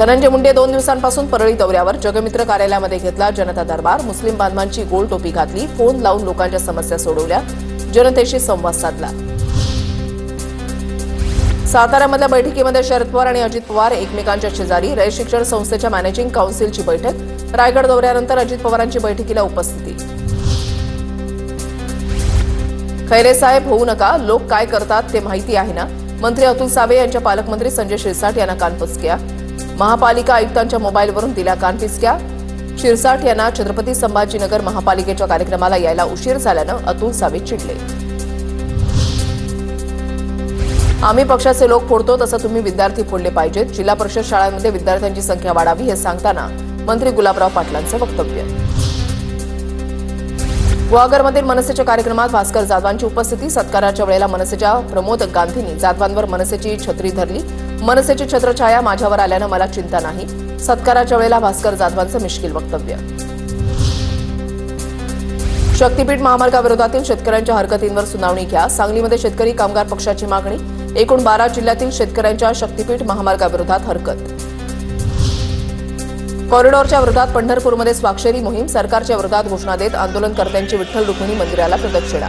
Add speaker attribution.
Speaker 1: धनंजय मुंडे 2 दिवसांपासून परळी दौऱ्यावर. जगमित्र कार्यालयामध्ये घेतला जनता दरबार. मुस्लिम बांधवांची गोल टोपी घातली. फोन लावून लोकांच्या समस्या सोडवल्या. जनतेशी संवाद साधला. साताऱ्यामधल्या बैठकीमध्ये शरद पवार आणि अजित पवार एकमेकांच्या शेजारी. रयत शिक्षण संस्थेच्या मॅनेजिंग काउन्सिलची बैठक. रायगड दौऱ्यानंतर अजित पवारांची बैठकीला उपस्थिती. खैरे साहेब होऊ नका, लोक काय करतात ते माहिती आहे ना. मंत्री अतुल सावे यांच्या पालकमंत्री संजय शिरसाट यांना कानपिचक्या. महापालिका आयुक्तांच्या मोबाईलवरून दिल्या कानपिचक्या. शिरसाट यांना छत्रपती संभाजीनगर महापालिकेच्या कार्यक्रमाला यायला उशीर झाल्यानं अतुल सावे चिडले. आम्ही पक्षाचे लोक फोडतो तसं तुम्ही विद्यार्थी फोडले पाहिजेत. जिल्हा परिषद शाळांमध्ये विद्यार्थ्यांची संख्या वाढावी हे सांगताना मंत्री गुलाबराव पाटलांचं वक्तव्य. गुहागरमधील मनसेच्या कार्यक्रमात भास्कर जाधवांची उपस्थिती. सत्काराच्या वेळेला मनसेच्या प्रमोद गांधींनी जाधवांवर मनसेची छत्री धरली. मनसेची छत्रछाया माझ्यावर आल्यानं मला चिंता नाही. सत्काराच्या वेळेला भास्कर जाधवांचं मिश्किल वक्तव्य. शक्तीपीठ महामार्गाविरोधातील शेतकऱ्यांच्या हरकतींवर सुनावणी घ्या. सांगलीमध्ये शेतकरी कामगार पक्षाची मागणी. एकूण 12 जिल्ह्यातील शेतकऱ्यांच्या शक्तीपीठ महामार्गाविरोधात हरकत. कॉरिडॉरच्या विरोधात पंढरपूरमध्ये स्वाक्षरी मोहीम. सरकारच्या विरोधात घोषणा देत आंदोलनकर्त्यांची विठ्ठल रुक्मिणी मंदिराला प्रदक्षिणा.